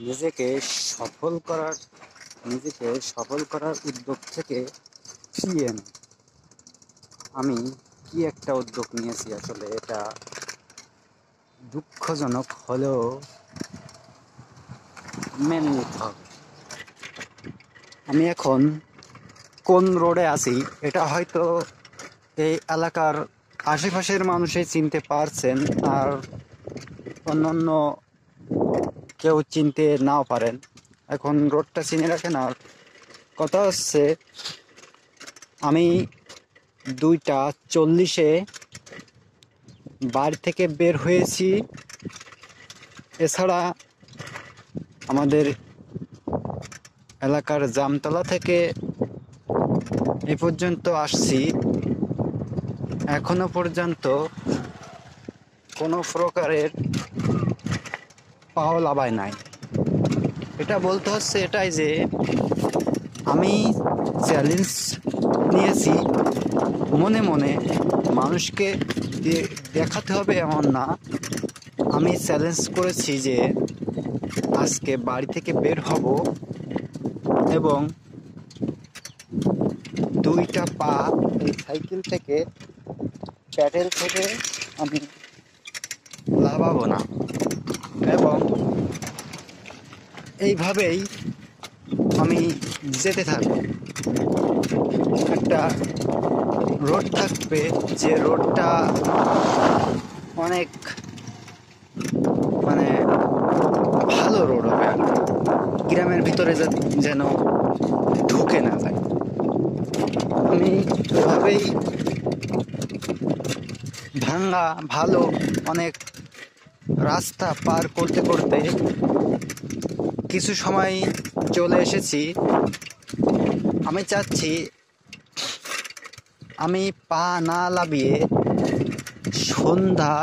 নিজেকে সফল করার উদ্যোগ থেকে ফিরিয়ে এনে আমি কি একটা উদ্যোগ নিয়েছি, আসলে এটা দুঃখজনক হলেও মেনে নিতে হবে। আমি এখন কোন রোডে আছি এটা হয়তো এই এলাকার আশেপাশের মানুষই চিনতে পারছেন, আর অন্যান্য কেউ চিনতে নাও পারেন। এখন রোডটা চিনে রাখেন। আর কথা হচ্ছে, আমি 2:40-এ বাড়ি থেকে বের হয়েছি। এছাড়া আমাদের এলাকার জামতলা থেকে এ পর্যন্ত আসছি, এখনো পর্যন্ত কোনো প্রকারের পাও লাভায় নাই। এটা বলতে হচ্ছে এটাই যে আমি চ্যালেঞ্জ নিয়েছি মনে মনে, মানুষকে দেখাতে হবে এমন না। আমি চ্যালেঞ্জ করেছি যে আজকে বাড়ি থেকে বের হব এবং 2টা পা এই সাইকেল থেকে, প্যাডেল থেকে আমি লাভাবো না। এবং এইভাবেই আমি যেতে থাকবো। একটা রোড থাকবে, যে রোডটা অনেক ভালো রোড হবে, আর গ্রামের ভিতরে যেন ঢুকে না যায়। আমি এভাবেই ভাঙ্গা ভালো অনেক রাস্তা পার করতে করতে কিছু সময় চলে এসেছি। আমি চাচ্ছি আমি পা না লাভিয়ে সন্ধ্যা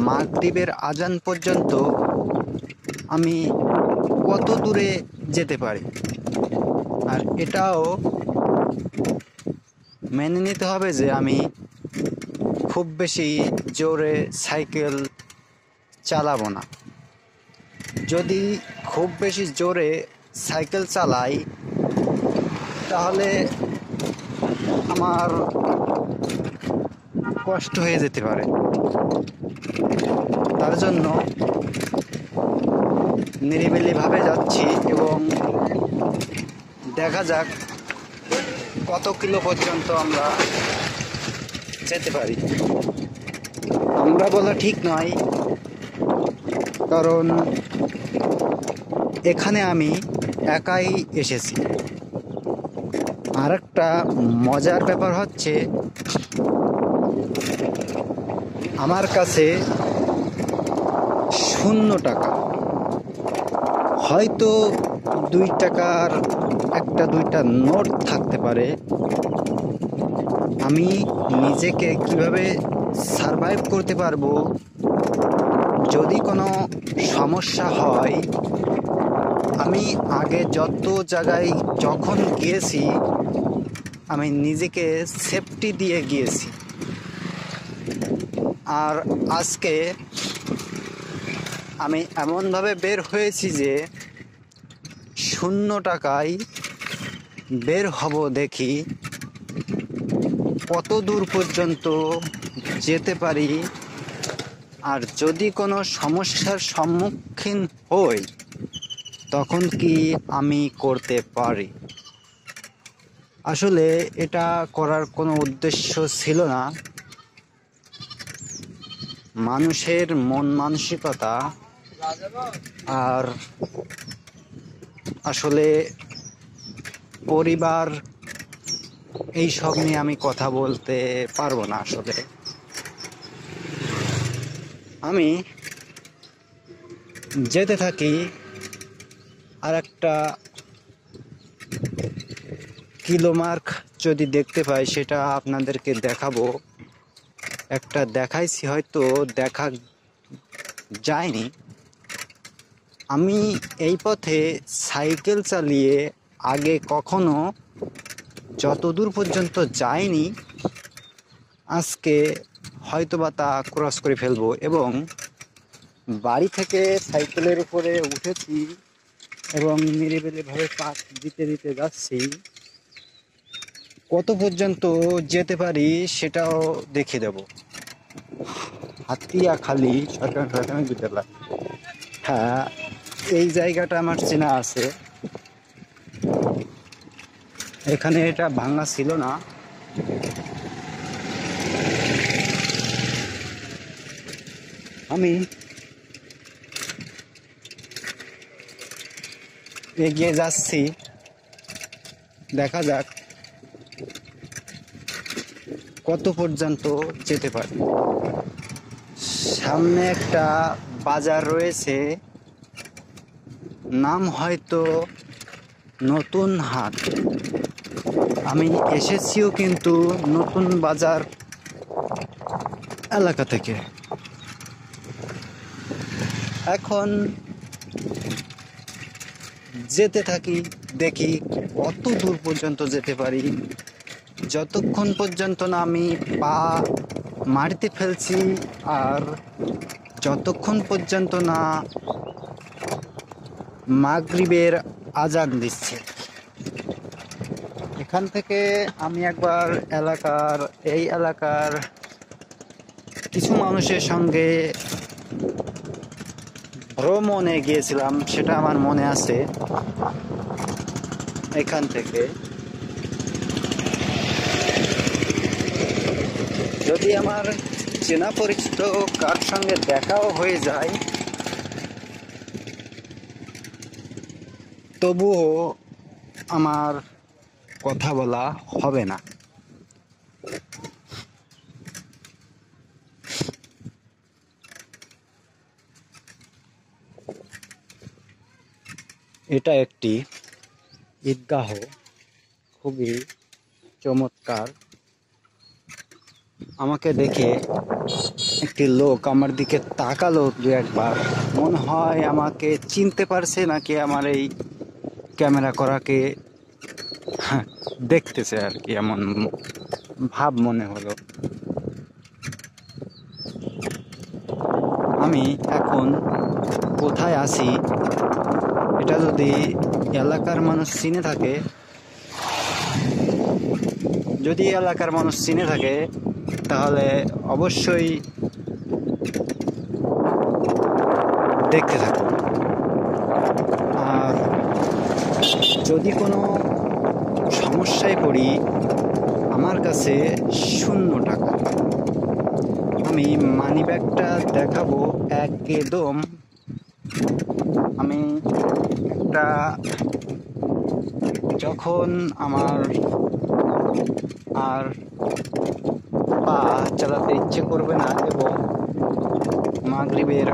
মাগরিবের আজান পর্যন্ত আমি কত দূরে যেতে পারি। আর এটাও মেনে নিতে হবে যে আমি খুব বেশি জোরে সাইকেল চালাবো না। যদি খুব বেশি জোরে সাইকেল চালাই তাহলে আমার কষ্ট হয়ে যেতে পারে। তার জন্য নিরিবিলিভাবে যাচ্ছি এবং দেখা যাক কত কিলো পর্যন্ত আমরা যেতে পারি। আমরা বলা ঠিক নয়, কারণ এখানে আমি একাই এসেছি। আর একটা মজার ব্যাপার হচ্ছে, আমার কাছে 0 টাকা, হয়তো 2 টাকার 1-2টা নোট থাকতে পারে। আমি নিজেকে কিভাবে সারভাইভ করতে পারবো, যদি কোনো সমস্যা হয়। আমি আগে যত জায়গায় যখন গিয়েছি আমি নিজেকে সেফটি দিয়ে গিয়েছি, আর আজকে আমি এমনভাবে বের হয়েছি যে 0 টাকায় বের হব, দেখি কত দূর পর্যন্ত যেতে পারি। আর যদি কোনো সমস্যার সম্মুখীন হই তখন কি আমি করতে পারি। আসলে এটা করার কোনো উদ্দেশ্য ছিল না। মানুষের মন মানসিকতা আর আসলে পরিবার, এই সব নিয়ে আমি কথা বলতে পারবো না। আসলে আমি যেতে থাকি, আর একটা কিলো মার্ক যদি দেখতে পাই সেটা আপনাদেরকে দেখাবো। একটা দেখাইছি, হয়তো দেখা যায়নি। আমি এই পথে সাইকেল চালিয়ে আগে কখনো যতদূর পর্যন্ত যাইনি, আজকে হয়তোবা তা ক্রস করে ফেলবো। এবং বাড়ি থেকে সাইকেলের উপরে উঠেছি এবং নিরিবিলিভাবে পাক দিতে দিতে যাচ্ছি। কত পর্যন্ত যেতে পারি সেটাও দেখে দেব। হাতিয়াখালী সরকারি প্রাথমিক বিদ্যালয়, হ্যাঁ এই জায়গাটা আমার চেনা আছে। এখানে এটা ভাঙা ছিল না। আমি এগিয়ে যাচ্ছি, দেখা যাক কত পর্যন্ত যেতে পারি। সামনে একটা বাজার রয়েছে, নাম হয়তো নতুন হাট। আমি এসেছিও কিন্তু নতুন বাজার এলাকা থেকে। এখন যেতে থাকি, দেখি কত দূর পর্যন্ত যেতে পারি। যতক্ষণ পর্যন্ত না আমি পা মাটিতে ফেলছি আর যতক্ষণ পর্যন্ত না মাগরিবের আজান দিচ্ছে। এখান থেকে আমি একবার এই এলাকার কিছু মানুষের সঙ্গে ভ্রমণে গিয়েছিলাম, সেটা আমার মনে আছে। এখান থেকে যদি আমার চেনা পরিচিত কার সঙ্গে দেখাও হয়ে যায়, তবুও আমার কথা বলা হবে না। এটা একটি ঈদগাহ, খুবই চমৎকার। আমাকে দেখে একটি লোক আমার দিকে তাকালো দু একবার, মনে হয় আমাকে চিনতে পারছে নাকি আমার এই ক্যামেরা করাকে দেখতেছে আর কি, এমন ভাব মনে হলো। আমি এখন কোথায় আছি এটা যদি এলাকার মানুষ চিনে থাকে, তাহলে অবশ্যই দেখতে থাকুন। আর যদি কোনো সমস্যায় পড়ি, আমার কাছে 0 টাকা। আমি মানিব্যাগটা দেখাবো একদম। আমি যখন আমার আর পা চালাতে ইচ্ছে করবে না এবং মাগরিবের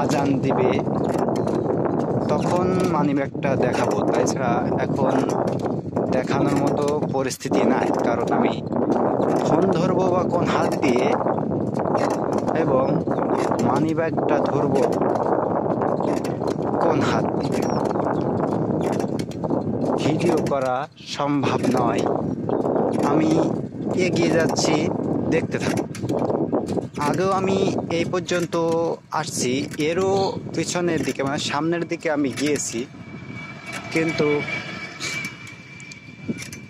আজান দিবে, তখন মানিব্যাগটা দেখাবো। তাছাড়া এখন দেখানোর মতো পরিস্থিতি নাই, কারণ আমি ফোন ধরবো বা কোন হাত দিয়ে এবং মানিব্যাগটা ধরবো কোন হাত দিয়ে, ভিডিও করা সম্ভব নয়। আমি এগিয়ে যাচ্ছি, দেখতে থাকুন। আগেও আমি এই পর্যন্ত আসছি, এরও পিছনের দিকে মানে সামনের দিকে আমি গিয়েছি, কিন্তু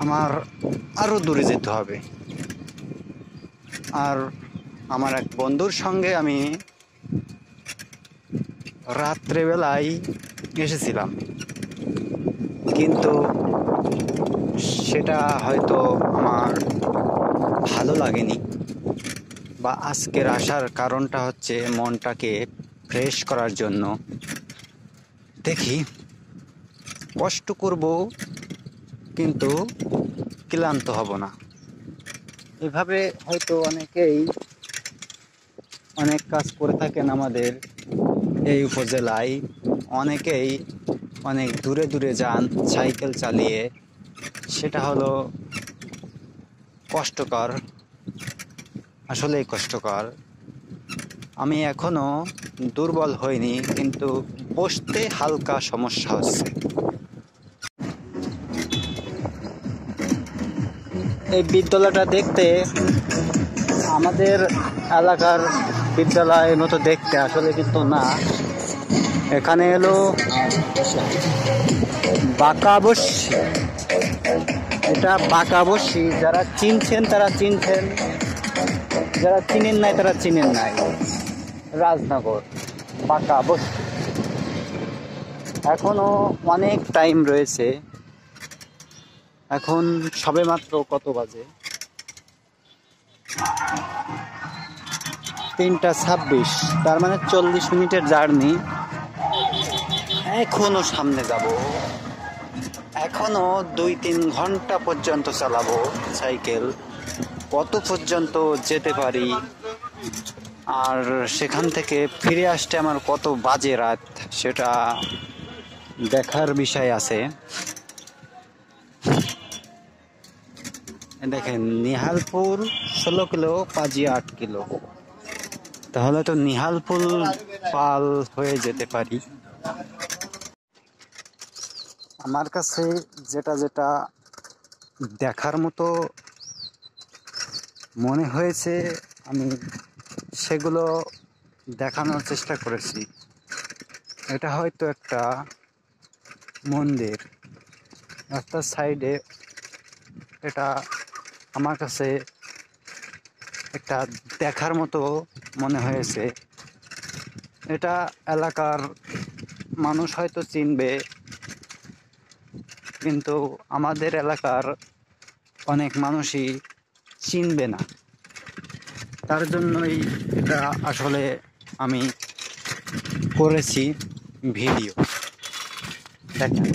আমার আরও দূরে যেতে হবে। আর আমার এক বন্ধুর সঙ্গে আমি রাত্রেবেলায় এসেছিলাম, কিন্তু সেটা হয়তো আমার ভালো লাগেনি। বা আজকের আসার কারণটা হচ্ছে মনটাকে ফ্রেশ করার জন্য। দেখি, কষ্ট করব কিন্তু ক্লান্ত হব না। এভাবে হয়তো অনেকেই অনেক কাজ করে থাকেন আমাদের এই উপজেলায়। অনেকেই অনেক দূরে দূরে যান সাইকেল চালিয়ে, সেটা হলো কষ্টকর, আসলেই কষ্টকর। আমি এখনো দুর্বল হইনি, কিন্তু বসতে হালকা সমস্যা হচ্ছে। এই বিদ্যালয়টা দেখতে আমাদের এলাকার বিদ্যালয়ের মতো দেখতে, আসলে কিন্তু না। এখানে এলো বাঁকাবস্যি। এটা বাঁকাবস্যি, যারা চিনছেন তারা চিনছেন, যারা চিনেন নাই তারা চিনেন নাই। রাজনগর বাঁকাবস্যি। এখনো অনেক টাইম রয়েছে। এখন সবেমাত্র কত বাজে? 3:26। তার মানে 40 মিনিটের জার্নি। এখনো সামনে যাব, এখনো 2-3 ঘন্টা পর্যন্ত চালাবো সাইকেল। কত পর্যন্ত যেতে পারি আর সেখান থেকে ফিরে আসতে আমার কত বাজে রাত, সেটা দেখার বিষয় আছে। দেখেন, নিহালপুর 16 কিলো, পাজিয়া 8 কিলো। তাহলে তো নিহালপুর পাল হয়ে যেতে পারি। আমার কাছে যেটা যেটা দেখার মতো মনে হয়েছে আমি সেগুলো দেখানোর চেষ্টা করেছি। এটা হয়তো একটা মন্দির, রাস্তার সাইডে। এটা আমার কাছে একটা দেখার মতো মনে হয়েছে। এটা এলাকার মানুষ হয়তো চিনবে, কিন্তু আমাদের এলাকার অনেক মানুষই চিনবে না। তার জন্যই এটা আসলে আমি করেছি ভিডিও। দেখেন,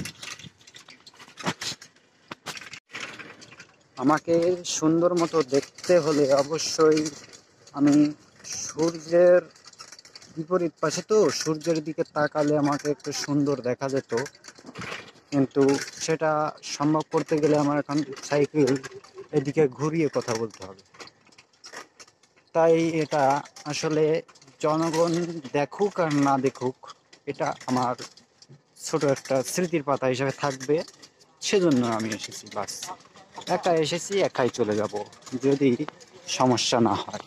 আমাকে সুন্দর মতো দেখতে হলে অবশ্যই আমি সূর্যের বিপরীত পাশে, তো সূর্যের দিকে তাকালে আমাকে একটু সুন্দর দেখা যেত, কিন্তু সেটা সম্ভব করতে গেলে আমার এখন সাইকেল এদিকে ঘুরিয়ে কথা বলতে হবে। তাই এটা আসলে জনগণ দেখুক আর না দেখুক, এটা আমার ছোট একটা স্মৃতির পাতা হিসেবে থাকবে। সেজন্য আমি এসেছি, বাস। একা এসেছি, একাই চলে যাব যদি সমস্যা না হয়।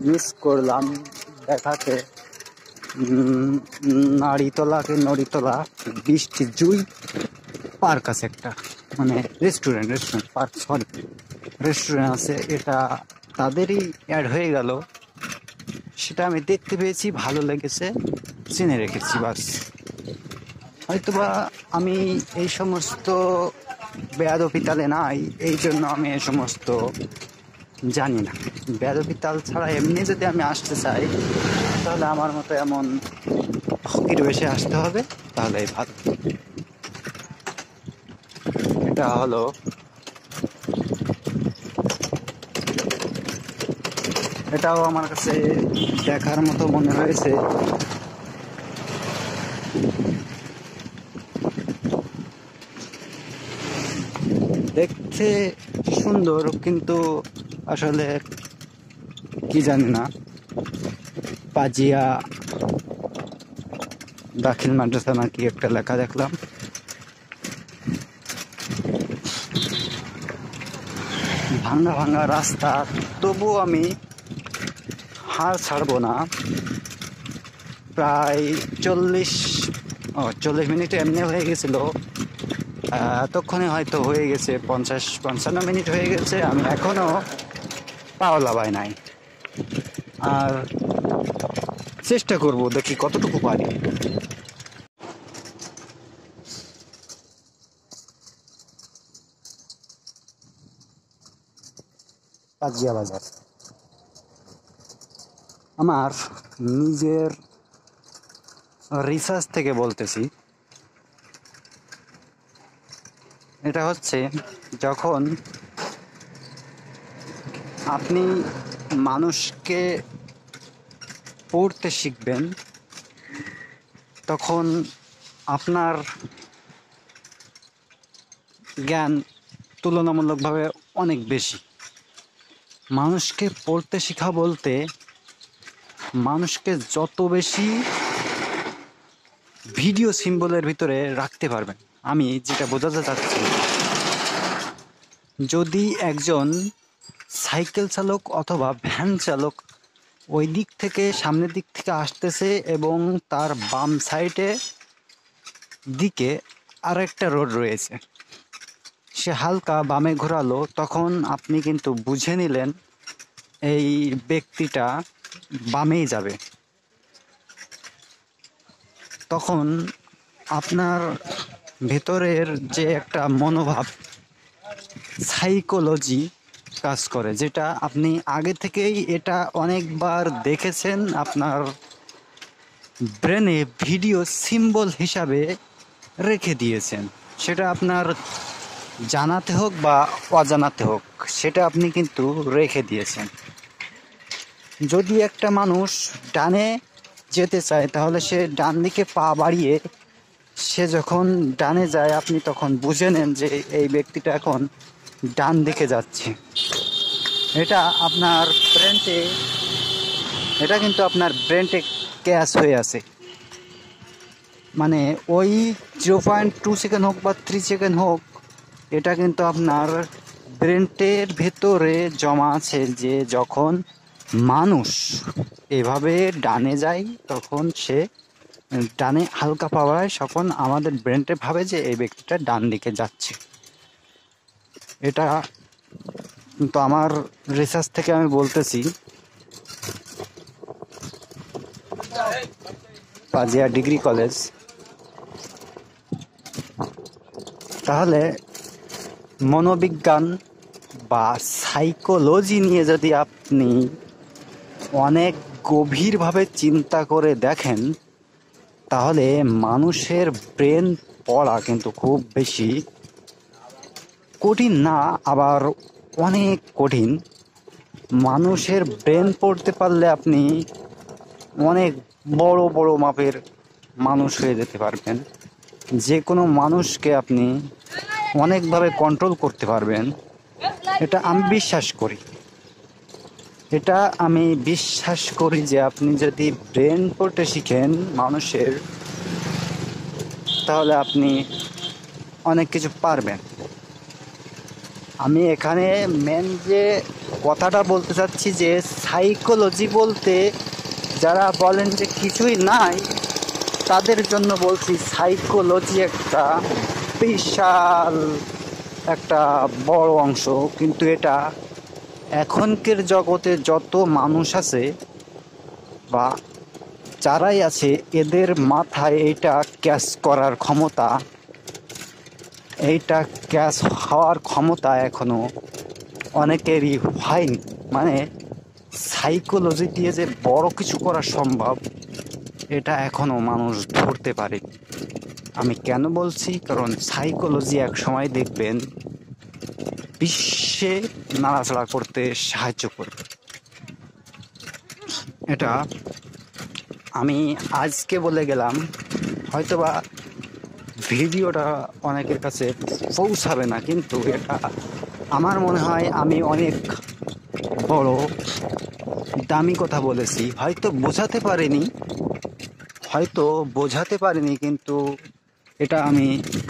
মিস করলাম দেখাতে নড়িতলা বৃষ্টি জুই পার্ক আছে একটা, মানে রেস্টুরেন্ট পার্ক, সরি রেস্টুরেন্ট আছে। এটা তাদেরই অ্যাড হয়ে গেল, সেটা আমি দেখতে পেয়েছি, ভালো লেগেছে, চিনে রেখেছি, বাস। হয়তোবা আমি এই সমস্ত বেয়াদবিতালে নাই, এই জন্য আমি এই সমস্ত জানি না। বেয়াদবিতাল ছাড়া এমনি যদি আমি আসতে চাই, তাহলে আমার মতো এমন ফকির বেশে আসতে হবে, তাহলে ভালো। এটা হলো এটাও আমার কাছে দেখার মতো মনে হয়েছে। দেখতে সুন্দর, কিন্তু আসলে কি জানি না, পাজিয়া দাখিল মাদ্রাসা নাকি একটা লেখা দেখলাম। ভাঙা ভাঙা রাস্তা, তবুও আমি হার ছাড়বো না। প্রায় 40 মিনিট এমনি হয়ে গেছিল, এতক্ষণে হয়তো হয়ে গেছে 50-55 মিনিট হয়ে গেছে। আমি এখনো পাও লাভাই নাই, আর চেষ্টা করব, দেখি কতটুকু পারি। পাজিয়া বাজার আমার নিজের রিসার্চ থেকে বলতেছি। এটা হচ্ছে, যখন আপনি মানুষকে পড়তে শিখবেন, তখন আপনার জ্ঞান তুলনামূলকভাবে অনেক বেশি। মানুষকে পড়তে শেখা বলতে, মানুষকে যত বেশি ভিডিও সিম্বলের ভিতরে রাখতে পারবেন। আমি যেটা বোঝাতে চাচ্ছি, যদি একজন সাইকেল চালক অথবা ভ্যান চালক ওই দিক থেকে সামনের দিক থেকে আসতেছে এবং তার বাম সাইডে দিকে আরেকটা রোড রয়েছে, সে হালকা বামে ঘোরালো, তখন আপনি কিন্তু বুঝে নিলেন এই ব্যক্তিটা বামেই যাবে। তখন আপনার ভেতরের যে একটা মনোভাব, সাইকোলজি কাজ করে, যেটা আপনি আগে থেকেই এটা অনেকবার দেখেছেন, আপনার ব্রেনে ভিডিও সিম্বল হিসাবে রেখে দিয়েছেন। সেটা আপনার জানাতে হোক বা অজানাতে হোক, সেটা আপনি কিন্তু রেখে দিয়েছেন। যদি একটা মানুষ ডানে যেতে চায় তাহলে সে ডান দিকে পা বাড়িয়ে সে যখন ডানে যায়, আপনি তখন বুঝে নেন যে এই ব্যক্তিটা এখন ডান দিকে যাচ্ছে। এটা আপনার ব্রেনটে, এটা কিন্তু আপনার ব্রেনটে ক্যাচ হয়ে আছে। মানে ওই 0.2 সেকেন্ড হোক বা 3 সেকেন্ড হোক, এটা কিন্তু আপনার ব্রেনটের ভেতরে জমা আছে যে যখন মানুষ এভাবে ডানে যায় তখন সে ডানে হালকা পাওয়ায় তখন আমাদের ব্রেনটে ভাবে যে এই ব্যক্তিটা ডান দিকে যাচ্ছে। এটা কিন্তু আমার রিসার্চ থেকে আমি বলতেছি। Pajia degree college. তাহলে মনোবিজ্ঞান বা সাইকোলজি নিয়ে যদি আপনি অনেক গভীরভাবে চিন্তা করে দেখেন, তাহলে মানুষের ব্রেন পড়া কিন্তু খুব বেশি কঠিন না, আবার অনেক কঠিন। মানুষের ব্রেন পড়তে পারলে আপনি অনেক বড় বড় মাপের মানুষ হয়ে যেতে পারবেন। যে কোনো মানুষকে আপনি অনেকভাবে কন্ট্রোল করতে পারবেন, এটা আমি বিশ্বাস করি। এটা আমি বিশ্বাস করি যে আপনি যদি ব্রেন পড়তে শিখেন মানুষের, তাহলে আপনি অনেক কিছু পারবেন। আমি এখানে মেন যে কথাটা বলতে চাচ্ছি যে সাইকোলজি বলতে যারা বলেন যে কিছুই নাই, তাদের জন্য বলছি সাইকোলজি একটা বিশাল একটা বড় অংশ। কিন্তু এটা এখনকার জগতে যত মানুষ আছে বা যারাই আছে, এদের মাথায় এইটা ক্যাচ করার ক্ষমতা, এইটা ক্যাচ হওয়ার ক্ষমতা এখনো অনেকেরই হয়নি। মানে সাইকোলজি দিয়ে যে বড় কিছু করা সম্ভব, এটা এখনো মানুষ ধরতে পারে। আমি কেন বলছি? কারণ সাইকোলজি এক সময় দেখবেন বিশ্বে নাড়াচাড়া করতে সাহায্য করবে। এটা আমি আজকে বলে গেলাম, হয়তোবা ভিডিওটা অনেকের কাছে পৌঁছাবে না, কিন্তু এটা আমার মনে হয় আমি অনেক বড় দামি কথা বলেছি। হয়তো বোঝাতে পারিনি, কিন্তু এটা আমি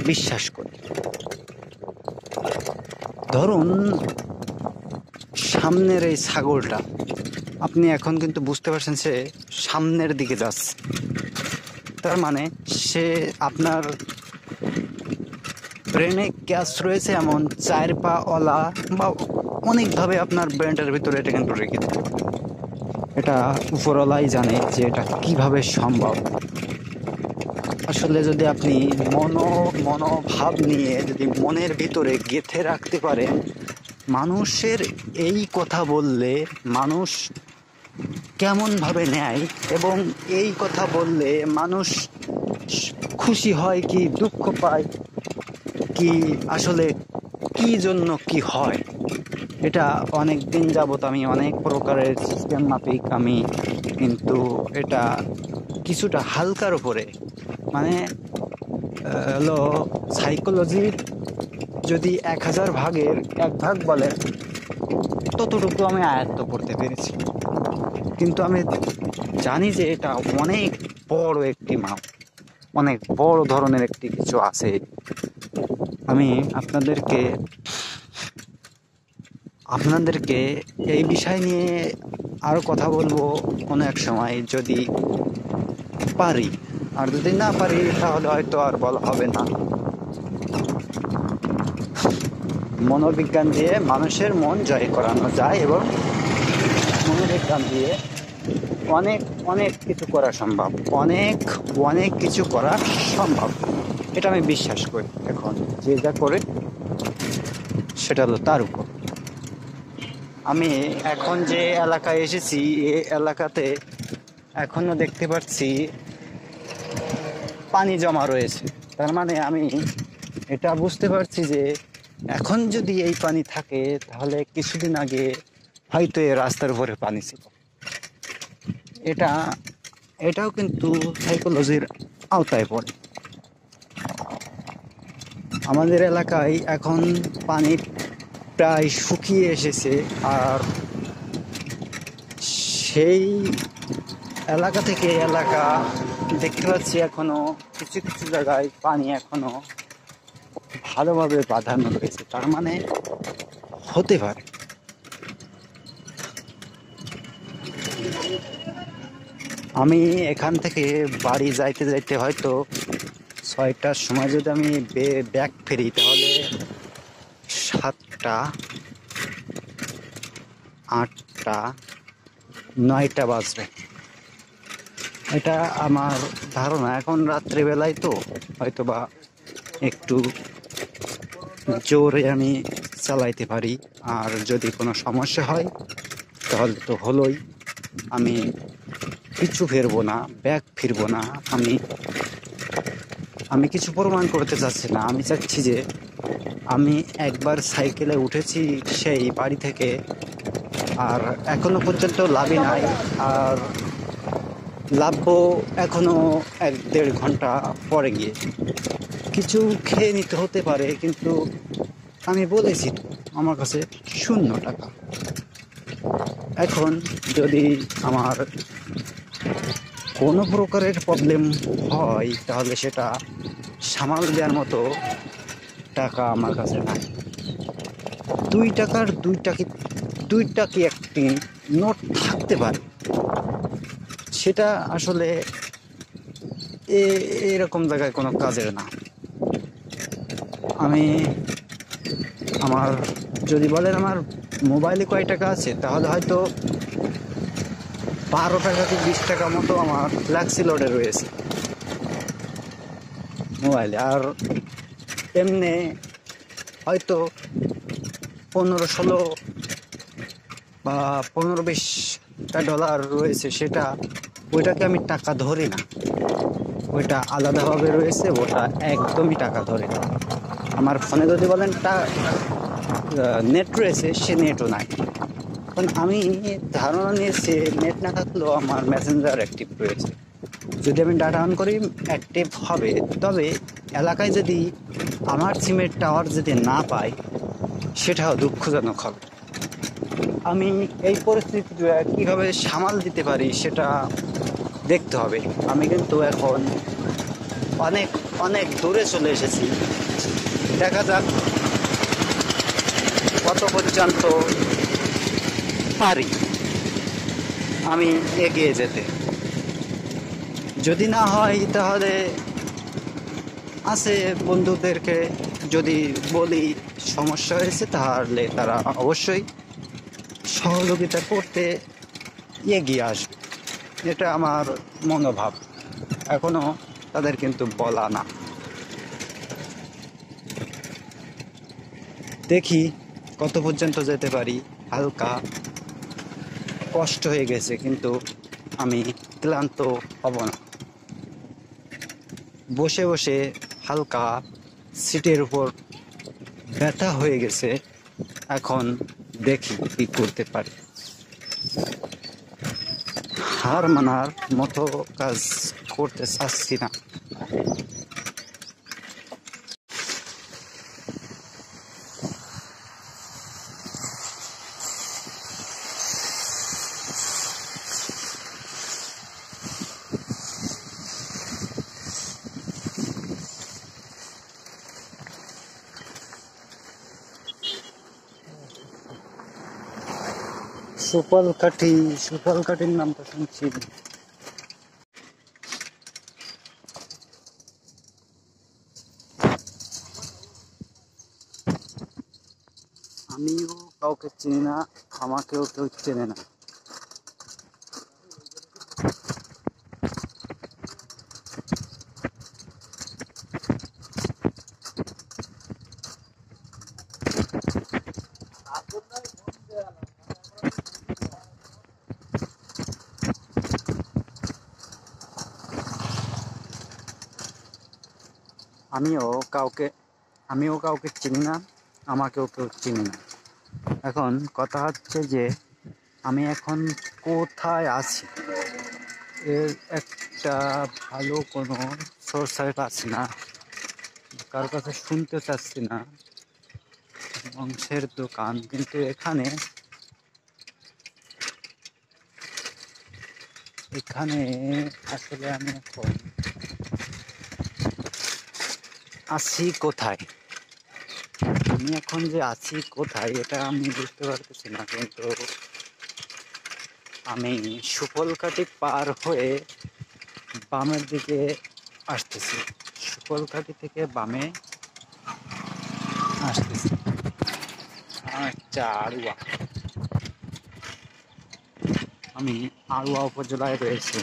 বিশ্বাস করি। ধরুন সামনের এই ছাগলটা, আপনি এখন কিন্তু বুঝতে পারছেন সে সামনের দিকে যাচ্ছে, তার মানে সে আপনার ব্রেনে ক্যাচ রয়েছে এমন 4 পা ওলা বা অনেকভাবে আপনার ব্রেনটার ভিতরে এটা কিন্তু রেখে দেয়। এটা উপরওয়ালাই জানে যে এটা কিভাবে সম্ভব। আসলে যদি আপনি মনোভাব নিয়ে যদি মনের ভিতরে গেঁথে রাখতে পারেন, মানুষের এই কথা বললে মানুষ কেমনভাবে নেয় এবং এই কথা বললে মানুষ খুশি হয় কি দুঃখ পায়, কি আসলে কি জন্য কি হয়, এটা অনেক দিন যাবত আমি অনেক প্রকারের সিস্টেম মাফিক আমি কিন্তু এটা কিছুটা হালকার উপরে, মানে হলো সাইকোলজির যদি 1000 ভাগের 1 ভাগ বলে, ততটুকু আমি আয়ত্ত করতে পেরেছি। কিন্তু আমি জানি যে এটা অনেক বড় একটি মাপ, অনেক বড় ধরনের একটি কিছু আছে। আমি আপনাদেরকে আপনাদেরকে এই বিষয় নিয়ে আরো কথা বলবো কোনো এক সময় যদি পারি। আর যদি না পারি তাহলে হয়তো আর বলা হবে না। মনোবিজ্ঞান দিয়ে মানুষের মন জয় করানো যায় এবং মনোবিজ্ঞান দিয়ে অনেক অনেক কিছু করা সম্ভব, অনেক অনেক কিছু করা সম্ভব। এটা আমি বিশ্বাস করি। এখন যে যা করে সেটা হলো তার উপর। আমি এখন যে এলাকায় এসেছি এই এলাকাতে এখনো দেখতে পাচ্ছি পানি জমা রয়েছে। তার মানে আমি এটা বুঝতে পারছি যে এখন যদি এই পানি থাকে তাহলে কিছুদিন আগে হয়তো এই রাস্তার উপরে পানি ছিল। এটা এটাও কিন্তু সাইকোলজির আওতায় পড়ে। আমাদের এলাকায় এখন পানি প্রায় শুকিয়ে এসেছে, আর সেই এলাকা থেকে এলাকা দেখতে পাচ্ছি এখনো কিছু কিছু জায়গায় পানি এখনো ভালোভাবে বাঁধানো রয়েছে। তার মানে হতে পারে। আমি এখান থেকে বাড়ি যাইতে যাইতে হয়তো 6টার সময় যদি আমি ব্যাক ফিরি তাহলে 7টা, 8টা, 9টা বাজবে। এটা আমার ধারণা। এখন রাত্রিবেলায় তো হয়তো বা একটু জোরে আমি চালাইতে পারি। আর যদি কোনো সমস্যা হয় তাহলে তো হলোই। আমি পিছু ফিরবো না, ব্যাক ফিরবো না। আমি আমি কিছু প্রমাণ করতে চাচ্ছি না। আমি চাচ্ছি যে আমি একবার সাইকেলে উঠেছি সেই বাড়ি থেকে, আর এখনো পর্যন্ত লাভই নাই। আর লাভবো এখনো 1-1.5 ঘন্টা পরে গিয়ে। কিছু খেয়ে নিতে হতে পারে, কিন্তু আমি বলেছি তো আমার কাছে 0 টাকা। এখন যদি আমার কোনো প্রকারের প্রবলেম হয় তাহলে সেটা সামাল দেওয়ার মতো টাকা আমার কাছে নাই। 2 টাকার 2টা কি একটি নোট থাকতে পারে, সেটা আসলে এরকম জায়গায় কোনো কাজের না। আমি আমার যদি বলেন আমার মোবাইলে কয় টাকা আছে তাহলে হয়তো 12 টাকা কি 20 টাকা মতো আমার ফ্ল্যাক্সি লোডে রয়েছে মোবাইলে। আর এমনি হয়তো 15-16 বা 15-20টা ডলার রয়েছে। সেটা ওইটাকে আমি টাকা ধরি না, ওইটা আলাদাভাবে রয়েছে, ওটা একদমই টাকা ধরে না। আমার ফোনে যদি বলেন নেট রয়েছে, সে নেটও নাই। কারণ আমি ধারণা নিয়েছি নেট না থাকলেও আমার মেসেঞ্জার অ্যাক্টিভ রয়েছে। যদি আমি ডাটা অন করি অ্যাক্টিভ হবে। তবে এলাকায় যদি আমার সিমের টাওয়ার যদি না পাই সেটাও দুঃখজনক হবে। আমি এই পরিস্থিতিটা কীভাবে সামাল দিতে পারি সেটা দেখতে হবে। আমি কিন্তু এখন অনেক অনেক দূরে চলে এসেছি। দেখা যাক কত পর্যন্ত পারি আমি এগিয়ে যেতে। যদি না হয় তাহলে আছে বন্ধুদেরকে যদি বলি সমস্যা হয়েছে তাহলে তারা অবশ্যই সহযোগিতা করতে এগিয়ে আসবে। এটা আমার মনোভাব। এখনো তাদের কিন্তু বলা না। দেখি কত পর্যন্ত যেতে পারি। হালকা কষ্ট হয়ে গেছে কিন্তু আমি ক্লান্ত হব না। বসে বসে হালকা সিটের উপর ব্যথা হয়ে গেছে। এখন দেখি কি করতে পারি। হার মানার মতো কাজ করতে চাচ্ছি না। সুফলকাঠি, সুফলকাঠির নামটা শুনছি। আমিও কাউকে চিনি না, আমাকেও কেউ চেনে না। আমিও কাউকে আমিও কাউকে চিনি না, আমাকেও কেউ চিনি না। এখন কথা হচ্ছে যে আমি এখন কোথায় আছি, এর একটা ভালো কোনো সোর্স আমি পাচ্ছি না, কার কাছে শুনতে চাচ্ছি না। মাংসের দোকান, কিন্তু এখানে এখানে আসলে আমি এখন আছি কোথায়, আমি এখন যে আছি কোথায় এটা আমি বুঝতে পারতেছি না। কিন্তু আমি সুফলকাঠি পার হয়ে বামের দিকে আসতেছি, সুফলকাঠি থেকে বামে আসতেছি। আচ্ছা, আড়ুয়া, আমি আড়ুয়া উপজেলায় রয়েছি।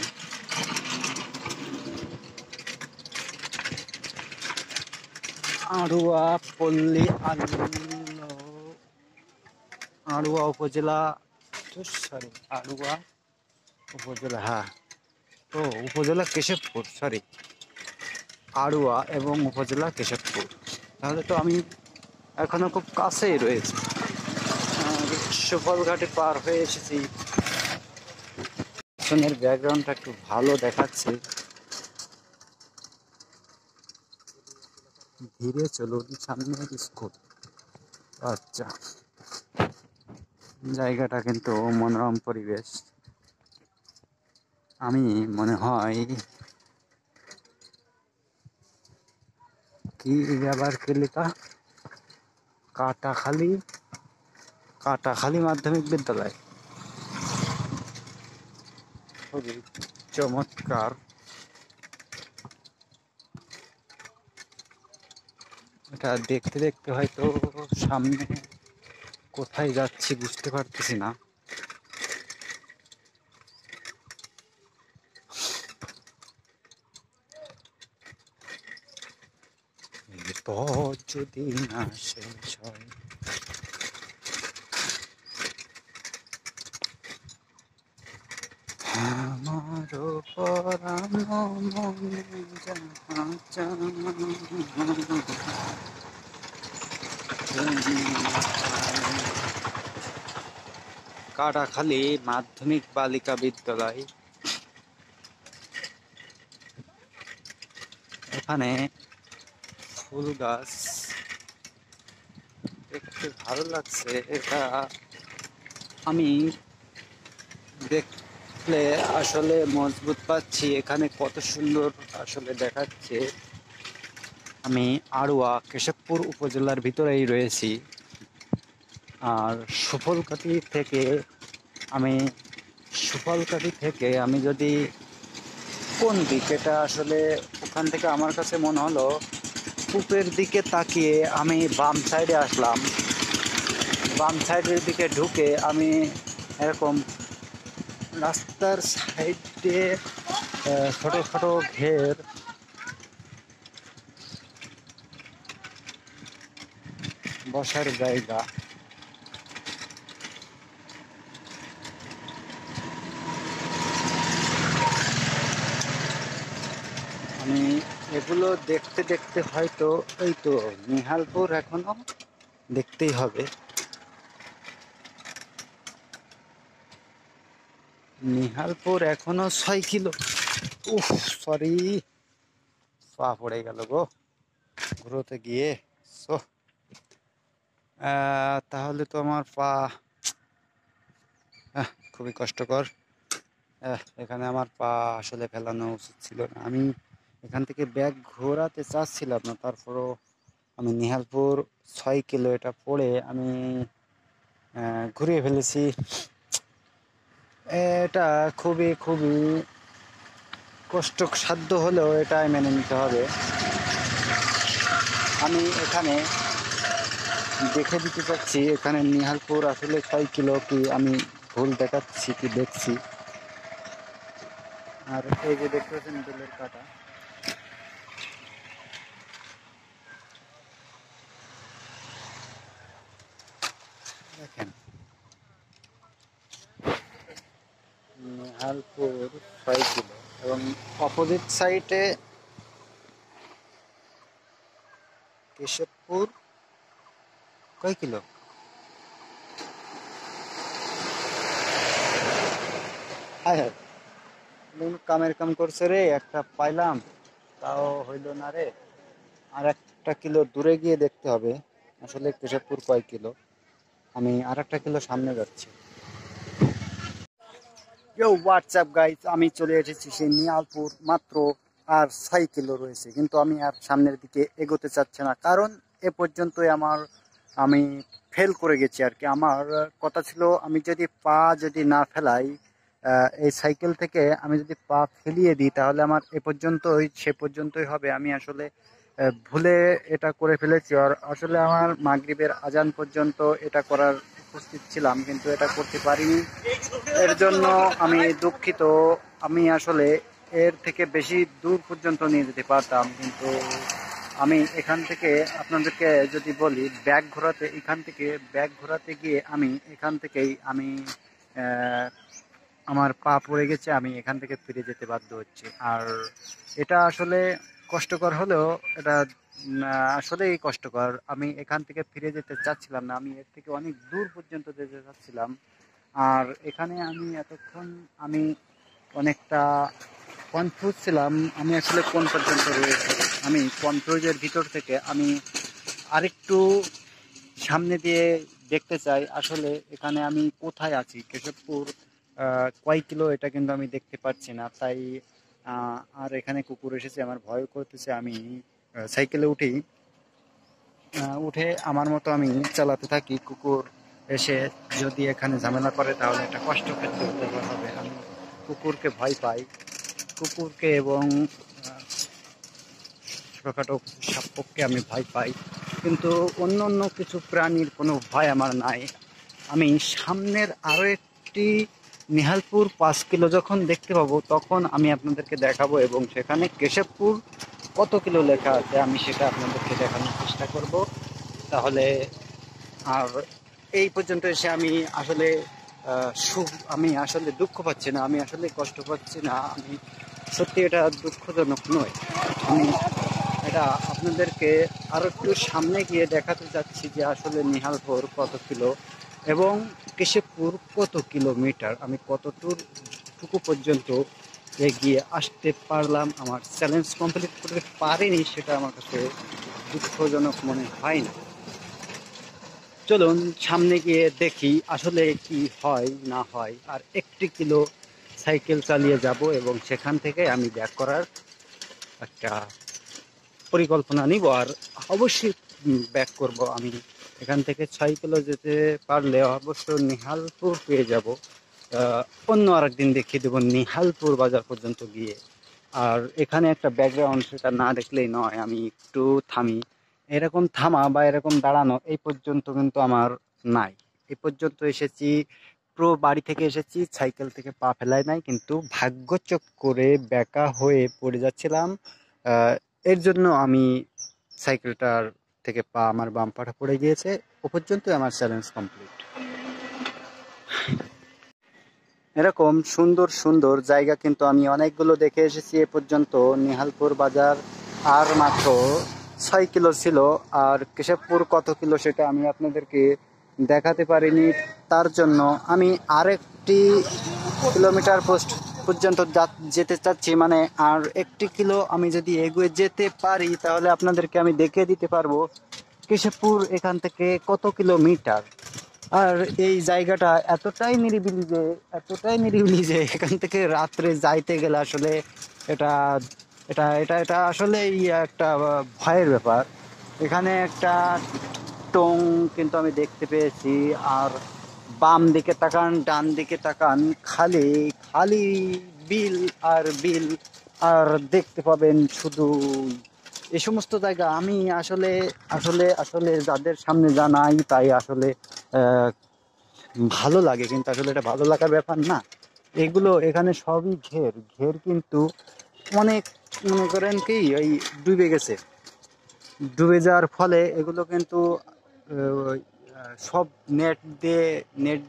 আড়ুয়া পল্লী আড়ুয়া উপজেলা, সরি আড়ুয়া উপজেলা, হ্যাঁ তো উপজেলা কেশবপুর, সরি আড়ুয়া এবং উপজেলা কেশবপুর। তাহলে তো আমি এখনো খুব কাছেই রয়েছে, সুফলঘাটে পার হয়ে এসেছি। পিছনের ব্যাকগ্রাউন্ডটা একটু ভালো দেখাচ্ছে। ধীরে চলুন, সামনে স্কুল। আচ্ছা, জায়গাটা কিন্তু মনোরম পরিবেশ। আমি মনে হয় কি আবার কি লেখা, কাটাখালী, কাটাখালী মাধ্যমিক বিদ্যালয়। খুবই চমৎকার। এটা দেখতে দেখতে হয়তো সামনে কোথায় যাচ্ছি বুঝতে পারতেছি না। এরপর যদি না শেষ হয়, আমারও পরানো মনে যাহা কাটাখালী মাধ্যমিক বালিকা বিদ্যালয়। এখানে ফুল গাছ দেখতে ভালো লাগছে। এটা আমি দেখলে আসলে মজবুত পাচ্ছি, এখানে কত সুন্দর আসলে দেখাচ্ছে। আমি আড়ুয়া কেশবপুর উপজেলার ভিতরেই রয়েছি। আর সুফলকাঠি থেকে আমি যদি কোন দিক, এটা আসলে ওখান থেকে আমার কাছে মনে হলো কূপের দিকে তাকিয়ে আমি বাম সাইডে আসলাম। বাম সাইডের দিকে ঢুকে আমি এরকম রাস্তার সাইডে ছোট ছোট ঘের, বসার জায়গা, আমি এগুলো দেখতে দেখতে হয়তো এই তো নিহালপুর এখনো দেখতেই হবে। নিহালপুর এখনো 6 কিলো। উফ, সরি, পা পড়ে গেল গো ঘুরোতে গিয়ে। সো তাহলে তো আমার পা খুবই কষ্টকর। এখানে আমার পা আসলে ফেলানো উচিত ছিল না। আমি এখান থেকে ব্যাগ ঘোরাতে চাচ্ছিলাম না, তারপরও আমি নিহালপুর 6 কিলো এটা পড়ে আমি ঘুরিয়ে ফেলেছি। এটা খুবই খুবই কষ্টসাধ্য হলেও এটাই মেনে নিতে হবে। আমি এখানে দেখে দিতে চাচ্ছি এখানে নিহালপুর আসলে 6 কিলো কি আমি ভুল দেখাচ্ছি কি দেখছি। আর এই যে দেখতে পাচ্ছেন বেলের কাটা, দেখেন নিহালপুর 6 কিলো এবং অপোজিট সাইডে কেশবপুর কয় কিলো। হ্যাঁ হ্যাঁ, কামের কাম করছে রে, একটা পাইলাম তাও হইল না রে। আর 1 কিলো দূরে গিয়ে দেখতে হবে আসলে কেশবপুর কয় কিলো। আমি আর 1 কিলো সামনে যাচ্ছি। ইয়ো হোয়াটসঅ্যাপ গাইস, আমি চলে এসেছি সেই নিয়ালপুর। মাত্র আর 6 কিলো রয়েছে, কিন্তু আমি আর সামনের দিকে এগোতে চাচ্ছি না, কারণ এ পর্যন্তই আমি ফেল করে গেছি আর কি। আমার কথা ছিল আমি যদি পা যদি না ফেলাই এই সাইকেল থেকে, আমি যদি পা ফেলিয়ে দিই তাহলে আমার এ পর্যন্তই সে পর্যন্তই হবে। আমি আসলে ভুলে এটা করে ফেলেছি। আর আসলে আমার মাগরিবের আজান পর্যন্ত এটা করার উপস্থিত ছিলাম, কিন্তু এটা করতে পারিনি। এর জন্য আমি দুঃখিত। আমি আসলে এর থেকে বেশি দূর পর্যন্ত নিয়ে যেতে পারতাম, কিন্তু আমি এখান থেকে আপনাদেরকে যদি বলি ব্যাগ ঘোরাতে, এখান থেকে ব্যাগ ঘোরাতে গিয়ে আমি এখান থেকেই আহ, আমার পা পড়ে গেছে, আমি এখান থেকে ফিরে যেতে বাধ্য হচ্ছি। আর এটা আসলে কষ্টকর হলেও এটা আসলেই কষ্টকর। আমি এখান থেকে ফিরে যেতে চাচ্ছিলাম না, আমি এর থেকে অনেক দূর পর্যন্ত যেতে চাচ্ছিলাম। আর এখানে আমি এতক্ষণ আমি অনেকটা কনফিউজ ছিলাম, আমি আসলে কোন পর্যন্ত রয়েছি। আমি কনফিউজের ভিতর থেকে আমি আরেকটু সামনে দিয়ে দেখতে চাই আসলে এখানে আমি কোথায় আছি। কেশবপুর কয় কিলো এটা কিন্তু আমি দেখতে পাচ্ছি না, তাই আর এখানে কুকুর এসেছে, আমার ভয় করতেছে। আমি সাইকেলে উঠে আমার মতো আমি চালাতে থাকি। কুকুর এসে যদি এখানে ঝামেলা করে তাহলে একটা কষ্টক্ষেত্র হবে। আমি কুকুরকে ভয় পাই, কুকুরকে এবং ছোটখাটো সাপকে আমি ভয় পাই, কিন্তু অন্য অন্য কিছু প্রাণীর কোনো ভয় আমার নাই। আমি সামনের আরো একটি নিহালপুর 5 কিলো যখন দেখতে পাবো তখন আমি আপনাদেরকে দেখাবো, এবং সেখানে কেশবপুর কত কিলো লেখা আছে আমি সেটা আপনাদেরকে দেখানোর চেষ্টা করব। তাহলে আর এই পর্যন্ত এসে আমি আসলে আমি আসলে দুঃখ পাচ্ছি না, আমি আসলে কষ্ট পাচ্ছি না। আমি সত্যি এটা দুঃখজনক নয়। আমি এটা আপনাদেরকে আরো একটু সামনে গিয়ে দেখাতে চাচ্ছি যে আসলে নিহালপুর কত কিলো এবং কেশবপুর কত কিলোমিটার, আমি কতটুকু পর্যন্ত এগিয়ে আসতে পারলাম। আমার চ্যালেঞ্জ কমপ্লিট করতে পারিনি, সেটা আমার কাছে দুঃখজনক মনে হয় না। চলুন সামনে গিয়ে দেখি আসলে কি হয় না হয়। আর 1 কিলো সাইকেল চালিয়ে যাব এবং সেখান থেকে আমি ব্যাক করার একটা পরিকল্পনা নিব। আর অবশ্যই ব্যাক করব আমি। এখান থেকে 6 কিলো যেতে পারলে অবশ্য নিহালপুর পেয়ে যাব। অন্য আরেকদিন দেখিয়ে দেবো নিহালপুর বাজার পর্যন্ত গিয়ে। আর এখানে একটা ব্যাকগ্রাউন্ড, সেটা না দেখলেই নয়, আমি একটু থামি। এরকম থামা বা এরকম দাঁড়ানো এই পর্যন্ত কিন্তু আমার নাই। এই পর্যন্ত এসেছি, পুরো বাড়ি থেকে এসেছি, সাইকেল থেকে পা ফেলাই নাই, কিন্তু ভাগ্যচক করে বেঁকা হয়ে পড়ে যাচ্ছিলাম। আহ, এর জন্য আমি সাইকেলটার থেকে পা আমার বাম পাটা পড়ে গিয়েছে। ও পর্যন্তই আমার চ্যালেঞ্জ কমপ্লিট। এরকম সুন্দর সুন্দর জায়গা কিন্তু আমি অনেকগুলো দেখে এসেছি এ পর্যন্ত। নিহালপুর বাজার আর মাত্র 6 কিলো ছিল। আর কেশবপুর কত কিলো সেটা আমি আপনাদেরকে দেখাতে পারিনি, তার জন্য আমি আরেকটি কিলোমিটার পর্যন্ত যেতে চাচ্ছি। মানে আর 1 কিলো আমি যদি এগিয়ে যেতে পারি তাহলে আপনাদেরকে আমি দেখিয়ে দিতে পারবো কেশবপুর এখান থেকে কত কিলোমিটার। আর এই জায়গাটা এতটাই নিরিবিলি যে এখান থেকে রাত্রে যাইতে গেলে আসলে এটা এটা আসলে একটা ভয়ের ব্যাপার। এখানে একটা টং কিন্তু আমি দেখতে পেয়েছি। আর বাম দিকে তাকান, ডান দিকে তাকান, খালি খালি বিল আর বিল, আর দেখতে পাবেন শুধু এই সমস্ত জায়গা। আমি আসলে আসলে আসলে যাদের সামনে জানাই তাই আসলে আহ, ভালো লাগে, কিন্তু আসলে এটা ভালো লাগার ব্যাপার না। এগুলো এখানে সবই ঘের ঘের, কিন্তু অনেক, মনে করেন কি ওই ডুবে গেছে, ডুবে যাওয়ার ফলে এগুলো কিন্তু সব নেট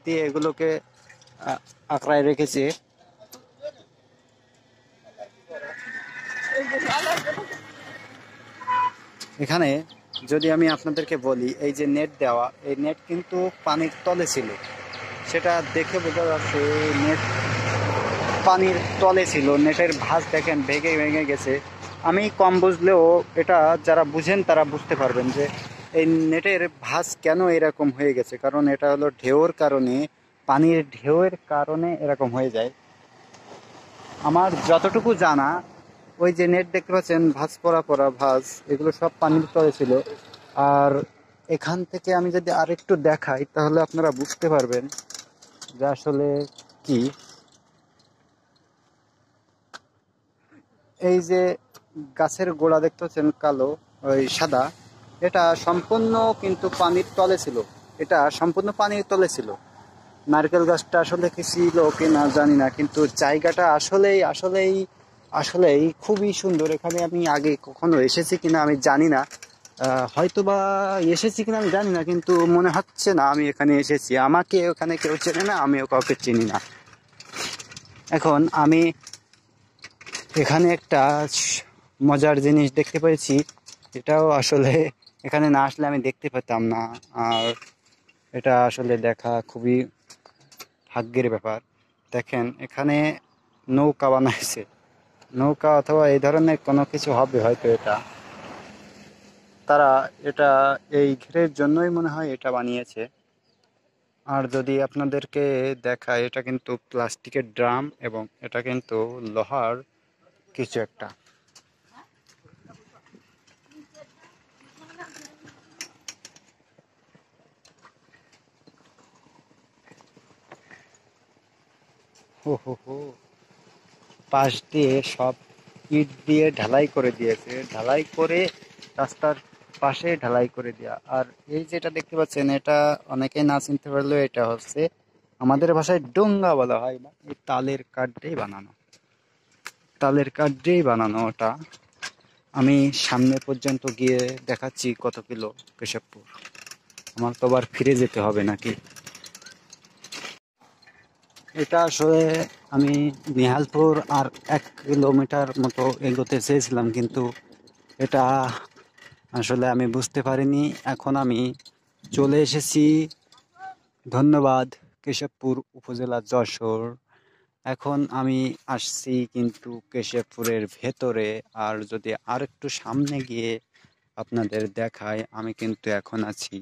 দিয়ে এগুলোকে আঁকড়ায় রেখেছে। এখানে যদি আমি আপনাদেরকে বলি, এই যে নেট দেওয়া, এই নেট কিন্তু পানির তলে ছিল, সেটা দেখে বোঝা যাচ্ছে নেট পানির তলে ছিল। নেটের ভাঁজ দেখেন ভেঙে ভেঙে গেছে। আমি কম বুঝলেও এটা যারা বুঝেন তারা বুঝতে পারবেন যে এই নেটের ভাঁজ কেন এরকম হয়ে গেছে, কারণ এটা হলো ঢেউর কারণে, পানির ঢেউয়ের কারণে এরকম হয়ে যায়। আমার যতটুকু জানা, ওই যে নেট দেখতে পাচ্ছেন ভাঁজ পড়া পড়া ভাঁজ, এগুলো সব পানির তলে ছিল। আর এখান থেকে আমি যদি আরেকটু দেখাই তাহলে আপনারা বুঝতে পারবেন যে আসলে কি। এই যে গাছের গোড়া দেখতে পাচ্ছেন কালো, ওই সাদা, এটা সম্পূর্ণ কিন্তু পানির তলে ছিল, এটা সম্পূর্ণ পানির তলে ছিল। নারকেল গাছটা আসলে কি ছিল কিনা জানি না, কিন্তু জায়গাটা আসলেই আসলেই আসলেই খুবই সুন্দর। এখানে আমি আগে কখনো এসেছি কিনা আমি জানি না, হয়তো বা এসেছি কিনা আমি জানি না, কিন্তু মনে হচ্ছে না আমি এখানে এসেছি। আমাকে ওখানে কেউ চেনে না, আমিও কাউকে চিনি না। এখন আমি এখানে একটা মজার জিনিস দেখতে পেয়েছি, এটাও আসলে এখানে না আসলে আমি দেখতে পেতাম না। আর এটা আসলে দেখা খুবই ভাগ্যের ব্যাপার। দেখেন এখানে নৌকা বানাইছে, নৌকা অথবা এই ধরনের কোনো কিছু হবে হয়তো। এটা তারা এটা এই ঘেরের জন্যই মনে হয় এটা বানিয়েছে। আর যদি আপনাদেরকে দেখায়, এটা কিন্তু প্লাস্টিকের ড্রাম এবং এটা কিন্তু লোহার কিছু একটা। হো হো হো, পাশ দিয়ে সব ইট দিয়ে ঢালাই করে দিয়েছে, ঢালাই করে রাস্তার পাশে ঢালাই করে দেওয়া। আর এই যেটা দেখতে পাচ্ছেন, এটা অনেকেই না চিনতে পারলেও এটা হচ্ছে, আমাদের ভাষায় ডোঙ্গা বলা হয়, না এই তালের কাঠ দিয়ে বানানো, তালের কাঠ দিয়েই বানানো ওটা। আমি সামনে পর্যন্ত গিয়ে দেখাচ্ছি কত কিলো কেশবপুর। আমার তো আবার ফিরে যেতে হবে নাকি। এটা আসলে আমি নিহালপুর আর 1 কিলোমিটার মতো এগোতে চেয়েছিলাম, কিন্তু এটা আসলে আমি বুঝতে পারিনি। এখন আমি চলে এসেছি, ধন্যবাদ, কেশবপুর উপজেলা, যশোর। এখন আমি আসছি কিন্তু কেশবপুরের ভেতরে। আর যদি আরেকটু সামনে গিয়ে আপনাদের দেখাই, আমি কিন্তু এখন আছি,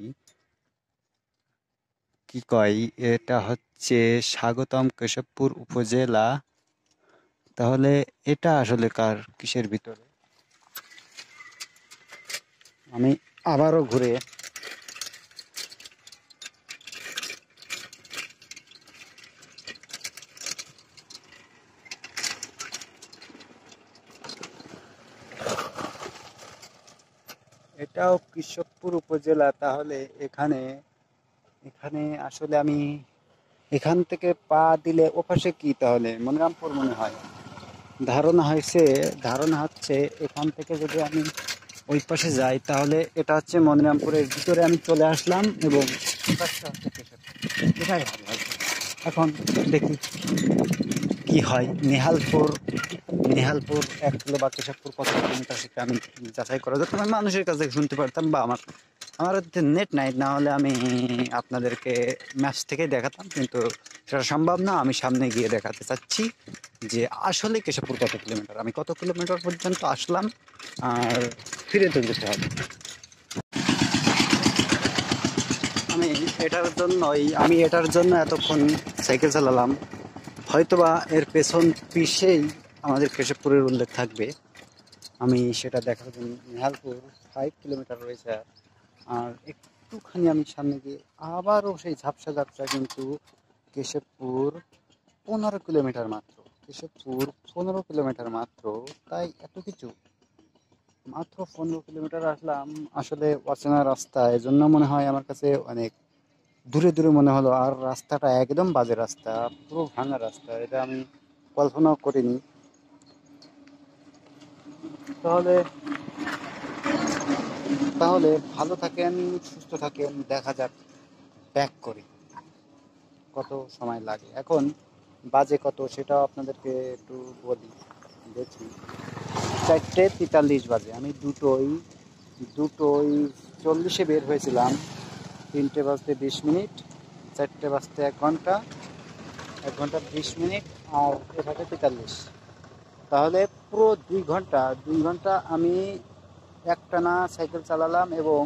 কি কয়, এটা হচ্ছে স্বাগতম কেশবপুর উপজেলা। তাহলে এটা আসলে কার কিসের ভিতরে, আমি আবারও ঘুরে, এটাও কেশবপুর উপজেলা। তাহলে এখানে এখানে আসলে আমি এখান থেকে পা দিলে ওপাশে কি, তাহলে মনিরামপুর মনে হয়। ধারণা হয়েছে, ধারণা হচ্ছে এখান থেকে যদি আমি ওই পাশে যাই তাহলে এটা হচ্ছে মনিরামপুরের ভিতরে আমি চলে আসলাম, এবং ওপাশটা হচ্ছে কেশবপুর। এটাই হবে হয়তো। এখন দেখি কি হয়। নেহালপুর 1 কিলো বা কেশবপুর কত কিলোমিটার সেটা আমি যাচাই করা যেত, আমি মানুষের কাছে শুনতে পারতাম, বা আমার নেট নাই, না হলে আমি আপনাদেরকে ম্যাচ থেকে দেখাতাম, কিন্তু সেটা সম্ভব না। আমি সামনে গিয়ে দেখাতে চাচ্ছি যে আসলে কেশবপুর কত কিলোমিটার, আমি কত কিলোমিটার পর্যন্ত আসলাম, আর ফিরে তো যেতে হবে। আমি এটার জন্য এতক্ষণ সাইকেল চালালাম, হয়তোবা এর পেছন পিছেই আমাদের কেশবপুরের উল্লেখ থাকবে। আমি সেটা দেখার জন্য, নেহালপুর 5 কিলোমিটার রয়েছে, আর একটুখানি আমি সামনে গিয়ে আবারও সেই ঝাপসা ঝাপসা, কিন্তু কেশবপুর 15 কিলোমিটার মাত্র। কেশবপুর 15 কিলোমিটার মাত্র, তাই এত কিছু। মাত্র 15 কিলোমিটার আসলাম, আসলে অচেনা রাস্তা, এজন্য মনে হয় আমার কাছে অনেক দূরে দূরে মনে হলো। আর রাস্তাটা একদম বাজে রাস্তা, পুরো ভাঙা রাস্তা, এটা আমি কল্পনাও করিনি। তাহলে তাহলে ভালো থাকেন, সুস্থ থাকেন, দেখা যাক ব্যাক করি কত সময় লাগে। এখন বাজে কত সেটাও আপনাদেরকে একটু বলি। দেখি, 4:43 বাজে। আমি দুটোই 40-এ বের হয়েছিলাম। 3টে বাজতে 20 মিনিট, 4টে বাজতে 1 ঘন্টা, 1 ঘন্টা 20 মিনিট, আর এভাবে 43। তাহলে পুরো 2 ঘন্টা আমি একটানা সাইকেল চালালাম, এবং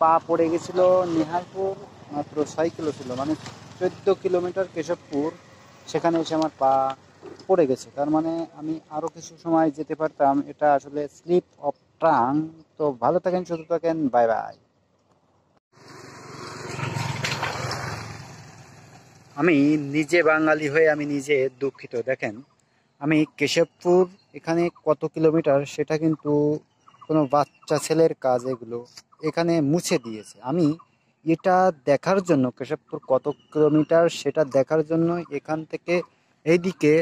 পা পড়ে গেছিল নেহালপুর। মাত্র 6 কিলো ছিল, মানে 14 কিলোমিটার কেশবপুর, সেখানে এসে আমার পা পড়ে গেছে। তার মানে আমি আরও কিছু সময় যেতে পারতাম। এটা আসলে স্লিপ অফ টাং। তো ভালো থাকেন, সুস্থ থাকেন, বাই বাই। আমি নিজে বাঙালি হয়ে আমি নিজে দুঃখিত। দেখেন, আমি কেশবপুর এখানে কত কিলোমিটার সেটা কিন্তু কোনো বাচ্চা ছেলের কাজ এগুলো এখানে মুছে দিয়েছে। আমি এটা দেখার জন্য, কেশবপুর কত কিলোমিটার সেটা দেখার জন্য এখান থেকে এইদিকে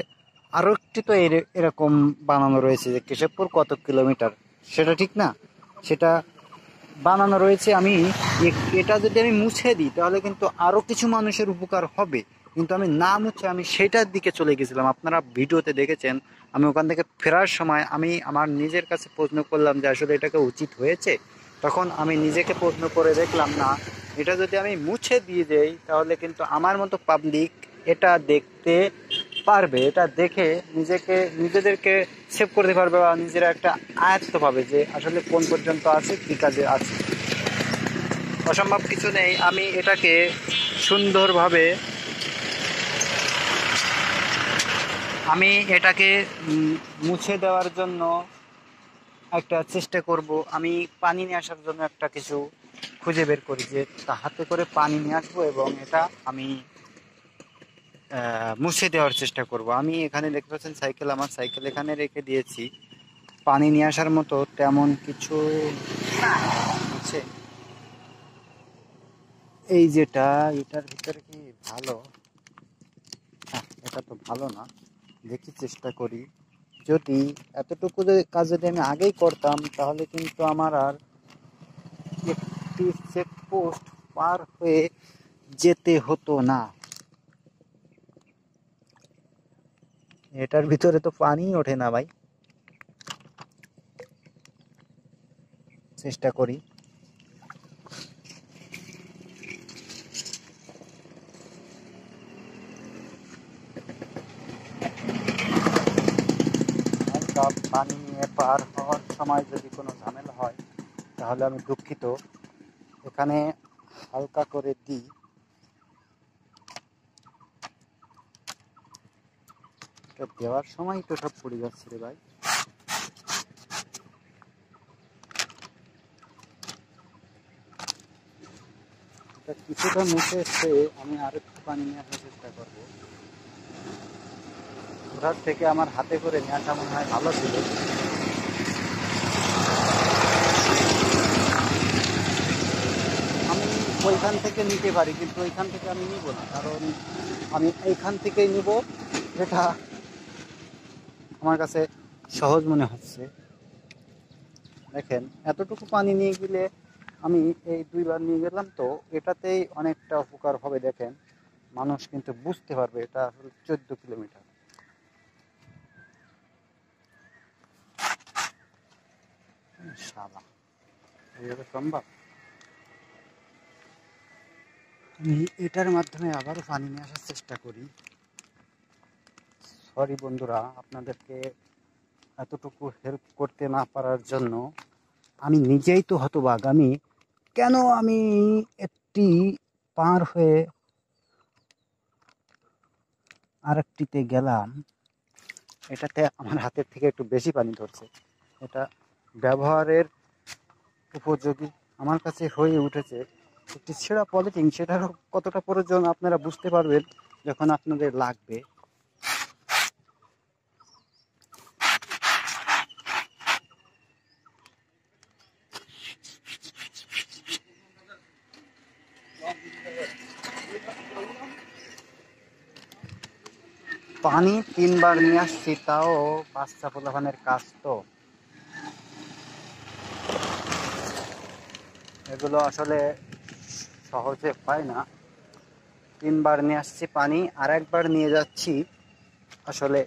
আরও একটি তো এরকম বানানো রয়েছে যে কেশবপুর কত কিলোমিটার, সেটা ঠিক না, সেটা বানানো রয়েছে। আমি এটা যদি আমি মুছে দিই তাহলে কিন্তু আরও কিছু মানুষের উপকার হবে, কিন্তু আমি না মুছে আমি সেটার দিকে চলে গেছিলাম। আপনারা ভিডিওতে দেখেছেন, আমি ওখান থেকে ফেরার সময় আমি আমার নিজের কাছে প্রশ্ন করলাম যে আসলে এটাকে উচিত হয়েছে। তখন আমি নিজেকে প্রশ্ন করে দেখলাম, না, এটা যদি আমি মুছে দিয়ে দেই তাহলে কিন্তু আমার মতো পাবলিক এটা দেখতে পারবে, এটা দেখে নিজেদেরকে সেভ করতে পারবে, বা নিজেরা একটা আয়ত্ত পাবে যে আসলে কোন পর্যন্ত আছে, কী কাজে আছে। অসম্ভব কিছু নেই। আমি এটাকে সুন্দরভাবে মুছে দেওয়ার জন্য একটা চেষ্টা করব। আমি পানি নিয়ে আসার জন্য একটা কিছু খুঁজে বের করি, যে হাতে করে পানি নিয়ে আসবো এবং এটা আমি মুছে দেওয়ার চেষ্টা করব। আমি এখানে দেখতে পাচ্ছেন সাইকেল, আমার সাইকেল এখানে রেখে দিয়েছি। পানি নিয়ে আসার মতো তেমন কিছু আছে। এই যেটা, এটার ভিতরে কি ভালো? এটা তো ভালো না। দেখি, চেষ্টা করি। যদি এতটুকু কাজ যদি আমি আগেই করতাম তাহলে কিন্তু আমার আর একটি চেকপোস্ট পার হয়ে যেতে হতো না। এটার ভিতরে তো পানি ওঠে না ভাই। চেষ্টা করি। হালকা পানি নিয়ে পার হওয়ার সময় যদি কোনো ঝামেলা হয় তাহলে আমি দুঃখিত। এখানে হালকা করে দিই। এটা দেওয়ার সময় তো সব পড়ে যাচ্ছে রে ভাই। এটা কিছুটা মুছে এসে আমি আরেকটু পানি নিয়ে আসার চেষ্টা করবো। ঘোরার থেকে আমার হাতে করে নিয়ে আসা মনে হয় ভালো ছিল। আমি ওইখান থেকে নিতে পারি, কিন্তু ওইখান থেকে আমি নিব না, কারণ আমি এইখান থেকেই নিব। এটা আমার কাছে সহজ মনে হচ্ছে। দেখেন, এতটুকু পানি নিয়ে গেলে আমি এই 2বার নিয়ে গেলাম, তো এটাতেই অনেকটা উপকার হবে। দেখেন, মানুষ কিন্তু বুঝতে পারবে এটা আসলে 14 কিলোমিটার। শালা, এইভাবে সম্ভব? আমি এটার মাধ্যমে আবারও পানি নিয়ে আসার চেষ্টা করি। সরি বন্ধুরা, আপনাদেরকে এতটুকু হেল্প করতে না পারার জন্য। আমি নিজেই তো হতবাক। কেন আমি একটি পার হয়ে আরেকটিতে গেলাম। এটাতে আমার হাতের থেকে একটু বেশি পানি ধরছে। এটা ব্যবহারের উপযোগী আমার কাছে হয়ে উঠেছে। একটি ছেঁড়া পলিথিন, সেটারও কতটা প্রয়োজন আপনারা বুঝতে পারবেন যখন আপনাদের লাগবে। পানি 3 বার নিয়ে আসছি, তাও বাচ্চা পোলাপানের কাজ তো এগুলো আসলে সহজে পায় না। 3 বার নিয়ে আসছি পানি, আর একবার নিয়ে যাচ্ছি। আসলে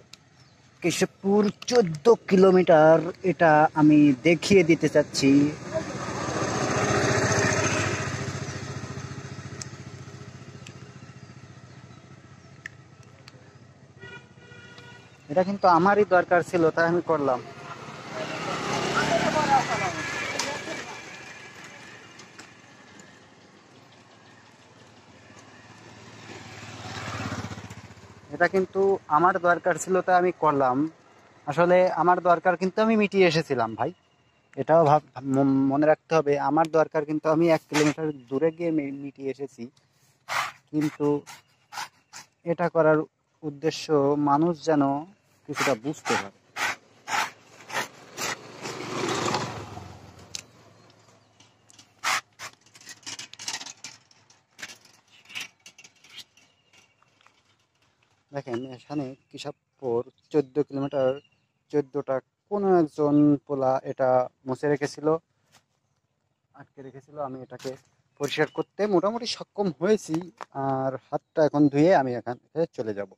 কেশবপুর 14 কিলোমিটার, এটা আমি দেখিয়ে দিতে চাচ্ছি। এটা কিন্তু আমারই দরকার ছিল, তাই আমি করলাম। এটা কিন্তু আমার দরকার ছিল, তাই আমি করলাম। আসলে আমার দরকার কিন্তু আমি মিটিয়ে এসেছিলাম ভাই, এটাও মনে রাখতে হবে। আমার দরকার কিন্তু আমি 1 কিলোমিটার দূরে গিয়ে মিটিয়ে এসেছি, কিন্তু এটা করার উদ্দেশ্য মানুষ যেন কিছুটা বুঝতে পারে। দেখেন এখানে কেশবপুর 14 কিলোমিটার, 14টা কোনো একজন পোলা এটা মুছে রেখেছিল, আটকে রেখেছিল। আমি এটাকে পরিষ্কার করতে মোটামুটি সক্ষম হয়েছি। আর হাতটা এখন ধুয়ে আমি এখান থেকে চলে যাব।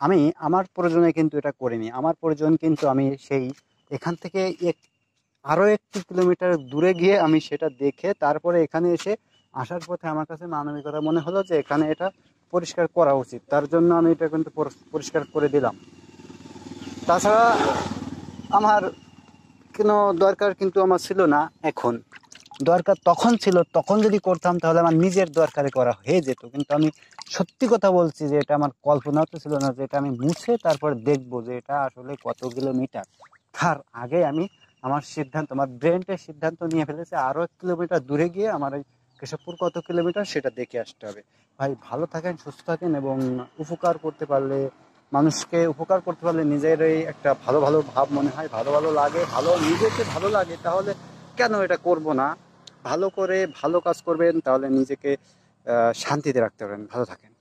আমি আমার প্রয়োজনে কিন্তু এটা করিনি, আমার প্রয়োজন কিন্তু আমি সেই এখান থেকে আরো 1 কিলোমিটার দূরে গিয়ে আমি সেটা দেখে তারপরে এখানে এসে আসার পথে আমার কাছে মানবিকতা মনে হলো যে এখানে এটা পরিষ্কার করা উচিত, তার জন্য আমি এটা কিন্তু পরিষ্কার করে দিলাম। তাছাড়া আমার কোনো দরকার কিন্তু আমার ছিল না এখন, দরকার তখন ছিল। তখন যদি করতাম তাহলে আমার নিজের দরকারে করা হয়ে যেত, কিন্তু আমি সত্যি কথা বলছি যে এটা আমার কল্পনাও তো ছিল না যে এটা আমি মুছে তারপর দেখবো যে এটা আসলে কত কিলোমিটার। তার আগে আমি আমার সিদ্ধান্ত, আমার ব্রেনটা সিদ্ধান্ত নিয়ে ফেলেছে আরো 1 কিলোমিটার দূরে গিয়ে আমার এই কেশবপুর কত কিলোমিটার সেটা দেখে আসতে হবে। ভাই ভালো থাকেন, সুস্থ থাকেন, এবং উপকার করতে পারলে, মানুষকে উপকার করতে পারলে নিজেরই একটা ভালো ভালো ভাব মনে হয়, ভালো ভালো লাগে, ভালো নিজেকে ভালো লাগে, তাহলে কেন এটা করব না। ভালো করে ভালো কাজ করবেন, তাহলে নিজেকে শান্তিতে রাখতে পারবেন। ভালো থাকেন।